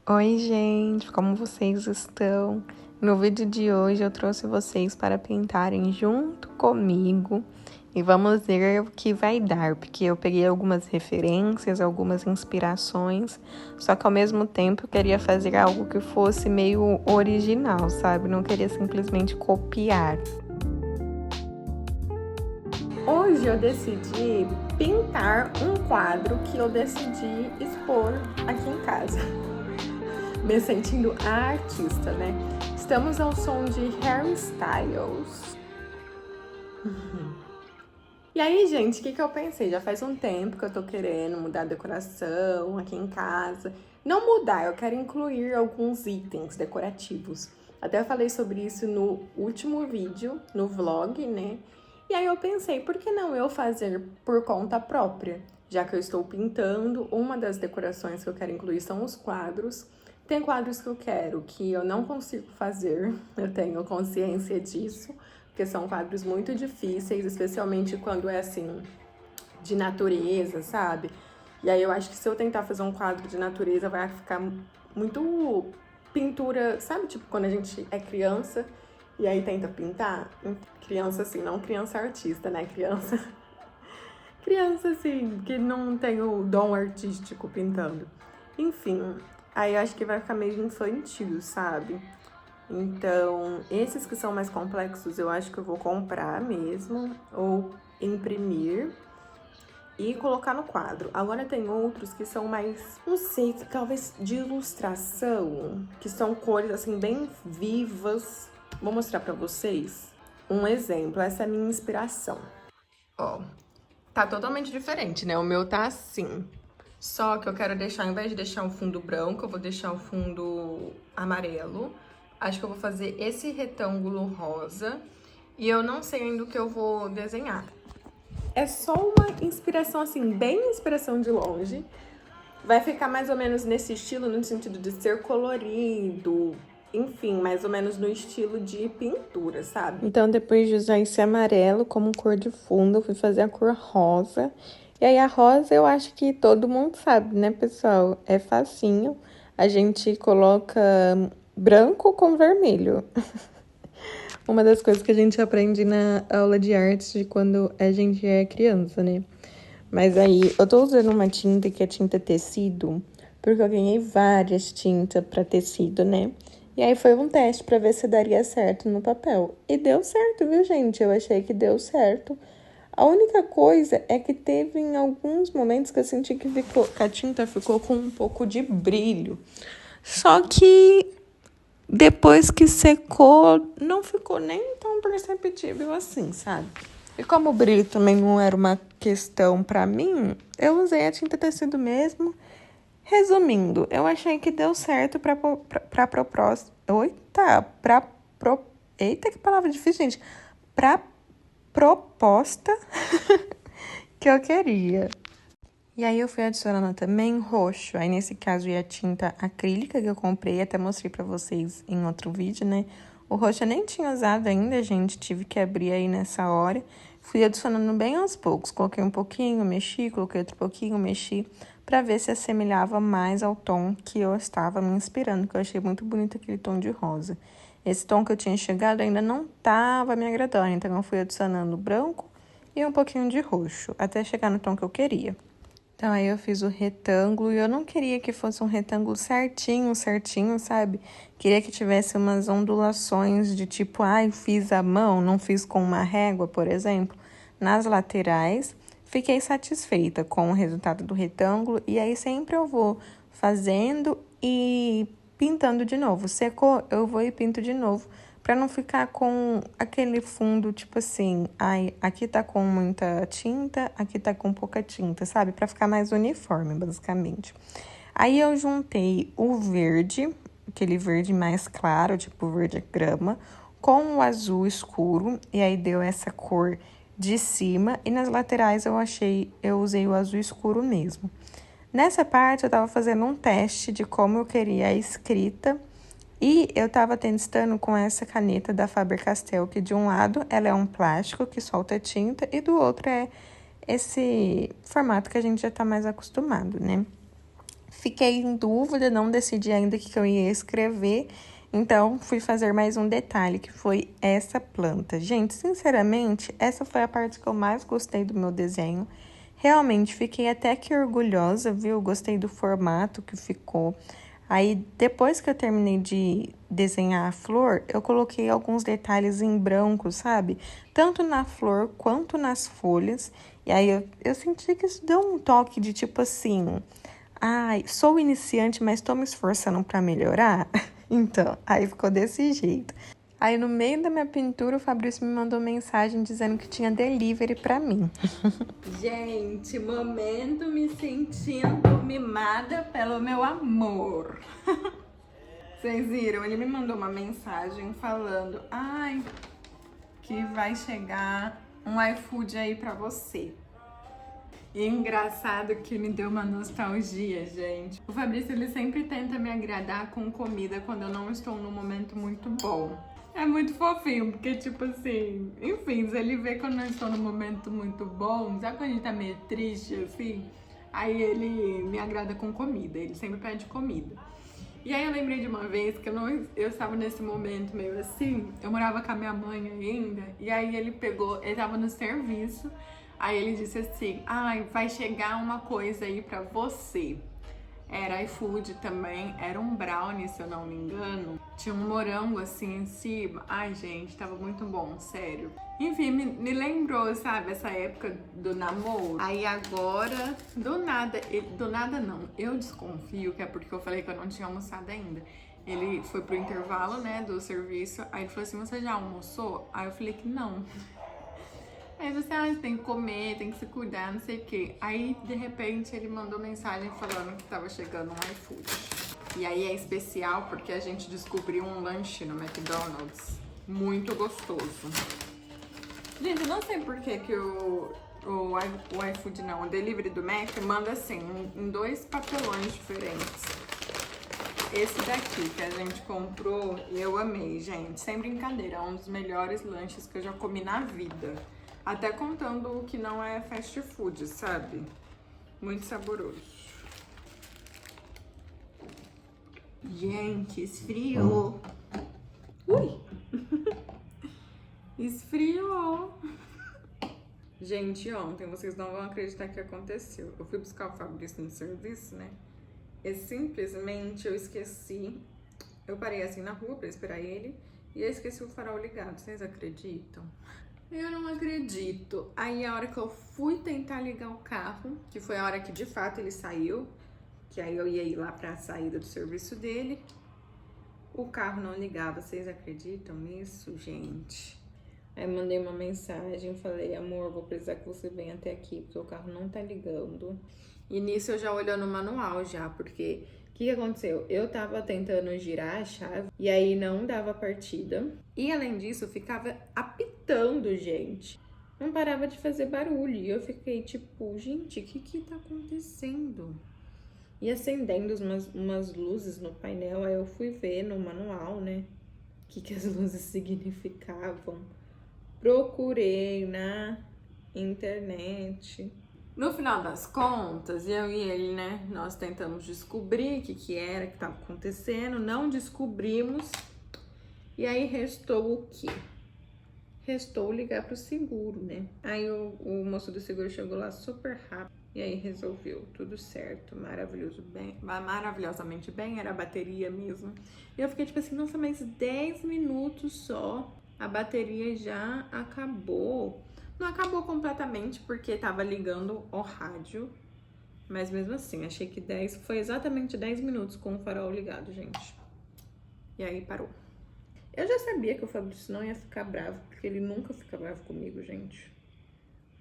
Oi, gente, como vocês estão? No vídeo de hoje eu trouxe vocês para pintarem junto comigo e vamos ver o que vai dar, porque eu peguei algumas referências, algumas inspirações, só que ao mesmo tempo eu queria fazer algo que fosse meio original, sabe? Não queria simplesmente copiar. Hoje eu decidi pintar um quadro que eu decidi expor aqui em casa. Me sentindo a artista, né? Estamos ao som de Harry Styles. E aí, gente, o que eu pensei? Já faz um tempo que eu tô querendo mudar a decoração aqui em casa. Não mudar, eu quero incluir alguns itens decorativos. Até falei sobre isso no último vídeo, no vlog, né? E aí eu pensei, por que não eu fazer por conta própria? Já que eu estou pintando, uma das decorações que eu quero incluir são os quadros. Tem quadros que eu quero que eu não consigo fazer, eu tenho consciência disso, porque são quadros muito difíceis, especialmente quando é assim, de natureza, sabe? E aí eu acho que se eu tentar fazer um quadro de natureza vai ficar muito pintura, sabe? Tipo quando a gente é criança e aí tenta pintar. Criança assim, não criança artista, né? Criança assim, que não tem o dom artístico pintando. Enfim, aí eu acho que vai ficar meio infantil, sabe? Então, esses que são mais complexos eu acho que eu vou comprar mesmo ou imprimir e colocar no quadro. Agora tem outros que são mais, não sei, talvez de ilustração, que são cores assim bem vivas. Vou mostrar pra vocês um exemplo, essa é a minha inspiração. Ó, tá totalmente diferente, né? O meu tá assim. Só que eu quero deixar, ao invés de deixar um fundo branco, eu vou deixar um fundo amarelo. Acho que eu vou fazer esse retângulo rosa. E eu não sei ainda o que eu vou desenhar. É só uma inspiração, assim, bem inspiração de longe. Vai ficar mais ou menos nesse estilo, no sentido de ser colorido. Enfim, mais ou menos no estilo de pintura, sabe? Então, depois de usar esse amarelo como cor de fundo, eu fui fazer a cor rosa. E aí, a rosa eu acho que todo mundo sabe, né, pessoal? É facinho. A gente coloca branco com vermelho. Uma das coisas que a gente aprende na aula de artes de quando a gente é criança, né? Mas aí, eu tô usando uma tinta que é tinta tecido, porque eu ganhei várias tintas para tecido, né? E aí foi um teste para ver se daria certo no papel. E deu certo, viu, gente? Eu achei que deu certo. A única coisa é que teve em alguns momentos que eu senti que a tinta ficou com um pouco de brilho. Só que depois que secou, não ficou nem tão perceptível assim, sabe? E como o brilho também não era uma questão pra mim, eu usei a tinta tecido mesmo. Resumindo, eu achei que deu certo pra propósito. Eita, que palavra difícil, gente. Pra proposta que eu queria. E aí eu fui adicionando também roxo. Aí nesse caso ia a tinta acrílica que eu comprei, até mostrei pra vocês em outro vídeo, né? O roxo eu nem tinha usado ainda, gente, tive que abrir aí nessa hora. Fui adicionando bem aos poucos, coloquei um pouquinho, mexi, coloquei outro pouquinho, mexi, pra ver se assemelhava mais ao tom que eu estava me inspirando, que eu achei muito bonito aquele tom de rosa. Esse tom que eu tinha chegado ainda não estava me agradando, então eu fui adicionando branco e um pouquinho de roxo, até chegar no tom que eu queria. Então, aí eu fiz o retângulo e eu não queria que fosse um retângulo certinho, sabe? Queria que tivesse umas ondulações de tipo, ai, fiz à mão, não fiz com uma régua, por exemplo. Nas laterais, fiquei satisfeita com o resultado do retângulo e aí sempre eu vou fazendo e pintando de novo. Secou, eu vou e pinto de novo. Pra não ficar com aquele fundo, tipo assim, ai, aqui tá com muita tinta, aqui tá com pouca tinta, sabe? Pra ficar mais uniforme, basicamente. Aí eu juntei o verde, aquele verde mais claro, tipo verde grama, com o azul escuro, e aí deu essa cor de cima, e nas laterais eu usei o azul escuro mesmo. Nessa parte eu tava fazendo um teste de como eu queria a escrita, e eu tava testando com essa caneta da Faber-Castell, que de um lado ela é um plástico que solta tinta e do outro é esse formato que a gente já tá mais acostumado, né? fiquei em dúvida, não decidi ainda o que eu ia escrever. Então, fui fazer mais um detalhe, que foi essa planta. Gente, sinceramente, essa foi a parte que eu mais gostei do meu desenho. Realmente, fiquei até que orgulhosa, viu? Gostei do formato que ficou. Aí, depois que eu terminei de desenhar a flor, eu coloquei alguns detalhes em branco, sabe? Tanto na flor quanto nas folhas. E aí, eu senti que isso deu um toque de tipo assim... Ai, sou iniciante, mas tô me esforçando para melhorar. Então, aí ficou desse jeito. Aí, no meio da minha pintura, o Fabrício me mandou mensagem dizendo que tinha delivery para mim. Gente, momento me sentindo mimada pelo meu amor. Vocês viram? Ele me mandou uma mensagem falando: ai, que vai chegar um iFood aí pra você. E engraçado que me deu uma nostalgia, gente. O Fabrício, ele sempre tenta me agradar com comida quando eu não estou num momento muito bom. É muito fofinho, porque tipo assim, enfim, se ele vê que eu não estou num momento muito bom, sabe quando a gente tá meio triste assim? Aí ele me agrada com comida, ele sempre pede comida. E aí eu lembrei de uma vez que eu estava nesse momento meio assim, eu morava com a minha mãe ainda, e aí ele tava no serviço, aí ele disse assim, ai, vai chegar uma coisa aí pra você. Era iFood também, era um brownie, se eu não me engano. Tinha um morango assim em cima. Ai, gente, tava muito bom, sério. Enfim, me lembrou, sabe, essa época do namoro. Aí agora, do nada não. Eu desconfio que é porque eu falei que eu não tinha almoçado ainda. Ele foi pro intervalo, né, do serviço. Aí ele falou assim, você já almoçou? Aí eu falei que não. Aí você, tem que comer, tem que se cuidar, não sei o quê. Aí, de repente, ele mandou mensagem falando que tava chegando um iFood. E aí é especial porque a gente descobriu um lanche no McDonald's muito gostoso. Gente, eu não sei por que o iFood não, o delivery do Mac manda assim, em 2 papelões diferentes. Esse daqui que a gente comprou, eu amei, gente. Sem brincadeira, é um dos melhores lanches que eu já comi na vida. Até contando o que não é fast food, sabe? Muito saboroso. Gente, esfriou. Ui! Esfriou. Gente, ontem, vocês não vão acreditar o que aconteceu. Eu fui buscar o Fabrício no serviço, né? E simplesmente eu esqueci. Eu parei assim na rua pra esperar ele. E eu esqueci o farol ligado. Vocês acreditam? Eu não acredito. Aí a hora que eu fui tentar ligar o carro, que foi a hora que de fato ele saiu, que aí eu ia ir lá pra saída do serviço dele, o carro não ligava. Vocês acreditam nisso, gente? Aí mandei uma mensagem, falei, amor, vou precisar que você venha até aqui, porque o carro não tá ligando. E nisso eu já olhando o manual já, porque o que aconteceu? Eu tava tentando girar a chave e aí não dava partida. E além disso, ficava apitando, gente. Não parava de fazer barulho. E eu fiquei tipo, gente, o que tá acontecendo? E acendendo umas luzes no painel, aí eu fui ver no manual, né? O que as luzes significavam. Procurei na internet. No final das contas, eu e ele, né, nós tentamos descobrir o que era que estava acontecendo, não descobrimos, e aí restou o quê? Restou ligar pro seguro, né? Aí o moço do seguro chegou lá super rápido, e aí resolveu, tudo certo, maravilhosamente bem, era a bateria mesmo. E eu fiquei tipo assim, nossa, mas 10 minutos só, a bateria já acabou. Não acabou completamente porque tava ligando o rádio, mas mesmo assim, achei que foi exatamente 10 minutos com o farol ligado, gente. E aí parou. Eu já sabia que o Fabrício não ia ficar bravo, porque ele nunca fica bravo comigo, gente.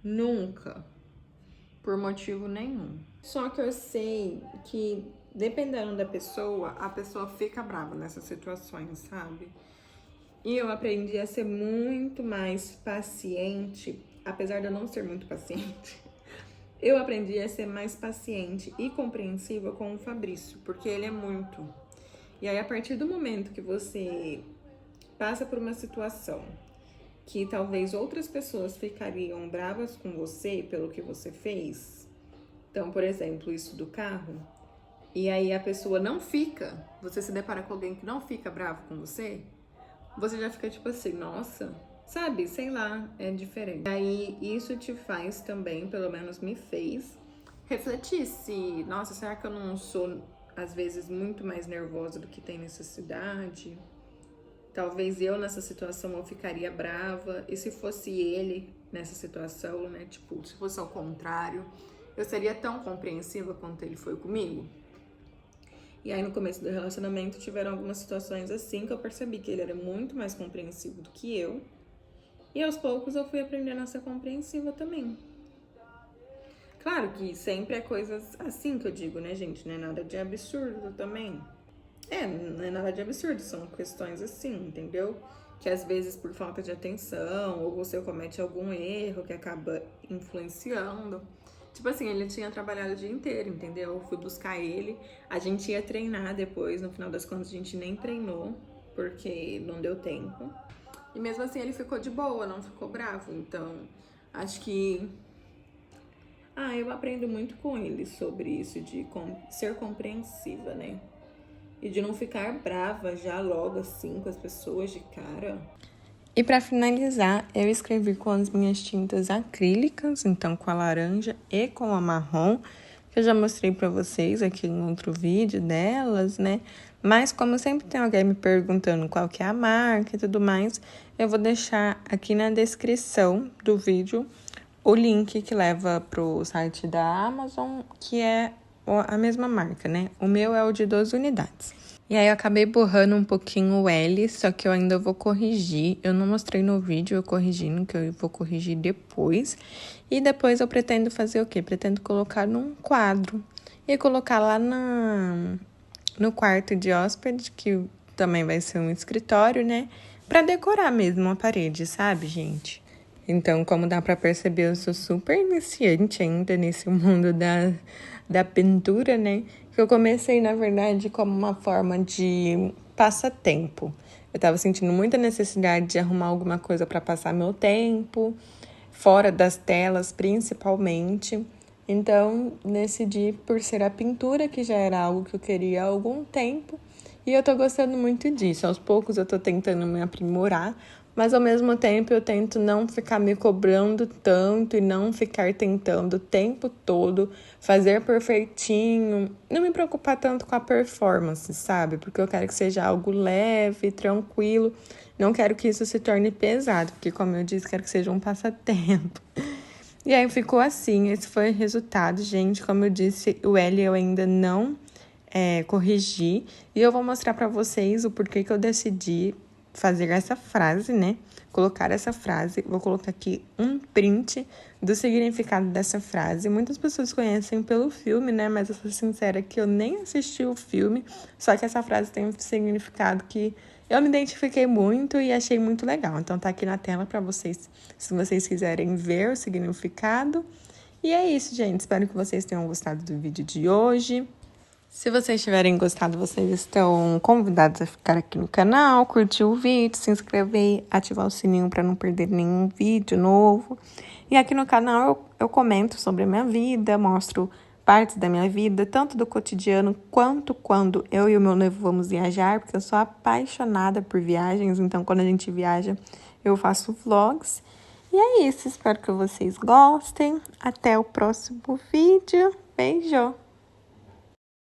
Nunca. Por motivo nenhum. Só que eu sei que, dependendo da pessoa, a pessoa fica brava nessas situações, sabe? E eu aprendi a ser muito mais paciente, apesar de eu não ser muito paciente. Eu aprendi a ser mais paciente e compreensiva com o Fabrício, porque ele é muito. E aí, a partir do momento que você passa por uma situação que talvez outras pessoas ficariam bravas com você pelo que você fez, então, por exemplo, isso do carro, e aí a pessoa não fica, você se depara com alguém que não fica bravo com você, você já fica tipo assim, nossa, sabe, sei lá, é diferente. E aí isso te faz também, pelo menos me fez, refletir se, nossa, será que eu não sou, às vezes, muito mais nervosa do que tem necessidade? Talvez eu nessa situação eu ficaria brava, e se fosse ele nessa situação, né, tipo, se fosse ao contrário, eu seria tão compreensiva quanto ele foi comigo? E aí no começo do relacionamento tiveram algumas situações assim que eu percebi que ele era muito mais compreensivo do que eu, e aos poucos eu fui aprendendo a ser compreensiva também. Claro que sempre é coisas assim que eu digo, né, gente? Não é nada de absurdo também. Não é nada de absurdo, são questões assim, entendeu? Que às vezes por falta de atenção, ou você comete algum erro que acaba influenciando. Tipo assim, ele tinha trabalhado o dia inteiro, entendeu? Eu fui buscar ele, a gente ia treinar depois, no final das contas a gente nem treinou, porque não deu tempo. E mesmo assim ele ficou de boa, não ficou bravo, então acho que eu aprendo muito com ele sobre isso de ser compreensiva, né? E de não ficar brava já logo assim com as pessoas de cara. E para finalizar, eu escrevi com as minhas tintas acrílicas, então com a laranja e com a marrom, que eu já mostrei para vocês aqui em outro vídeo delas, né? Mas como sempre tem alguém me perguntando qual que é a marca e tudo mais, eu vou deixar aqui na descrição do vídeo o link que leva pro site da Amazon, que é a mesma marca, né? O meu é o de 12 unidades. E aí eu acabei borrando um pouquinho o L, só que eu ainda vou corrigir. Eu não mostrei no vídeo eu corrigindo, que eu vou corrigir depois. E depois eu pretendo fazer o quê? Pretendo colocar num quadro e colocar lá no quarto de hóspede, que também vai ser um escritório, né? Pra decorar mesmo a parede, sabe, gente? Então, como dá pra perceber, eu sou super iniciante ainda nesse mundo da pintura, né? Que eu comecei, na verdade, como uma forma de passatempo. Eu tava sentindo muita necessidade de arrumar alguma coisa para passar meu tempo, fora das telas, principalmente. Então, decidi por ser a pintura, que já era algo que eu queria há algum tempo, e eu tô gostando muito disso. Aos poucos eu tô tentando me aprimorar, mas ao mesmo tempo eu tento não ficar me cobrando tanto e não ficar tentando o tempo todo fazer perfeitinho, não me preocupar tanto com a performance, sabe? Porque eu quero que seja algo leve, tranquilo, não quero que isso se torne pesado, porque como eu disse, quero que seja um passatempo. E aí ficou assim, esse foi o resultado, gente. Como eu disse, o L eu ainda não corrigi, e eu vou mostrar pra vocês o porquê que eu decidi fazer essa frase, né? Colocar essa frase. Vou colocar aqui um print do significado dessa frase. Muitas pessoas conhecem pelo filme, né? Mas eu sou sincera que eu nem assisti o filme. Só que essa frase tem um significado que eu me identifiquei muito e achei muito legal. Então tá aqui na tela para vocês, se vocês quiserem ver o significado. E é isso, gente. Espero que vocês tenham gostado do vídeo de hoje. Se vocês tiverem gostado, vocês estão convidados a ficar aqui no canal, curtir o vídeo, se inscrever, ativar o sininho para não perder nenhum vídeo novo. E aqui no canal eu comento sobre a minha vida, mostro partes da minha vida, tanto do cotidiano quanto quando eu e o meu noivo vamos viajar, porque eu sou apaixonada por viagens, então quando a gente viaja eu faço vlogs. E é isso, espero que vocês gostem. Até o próximo vídeo. Beijo!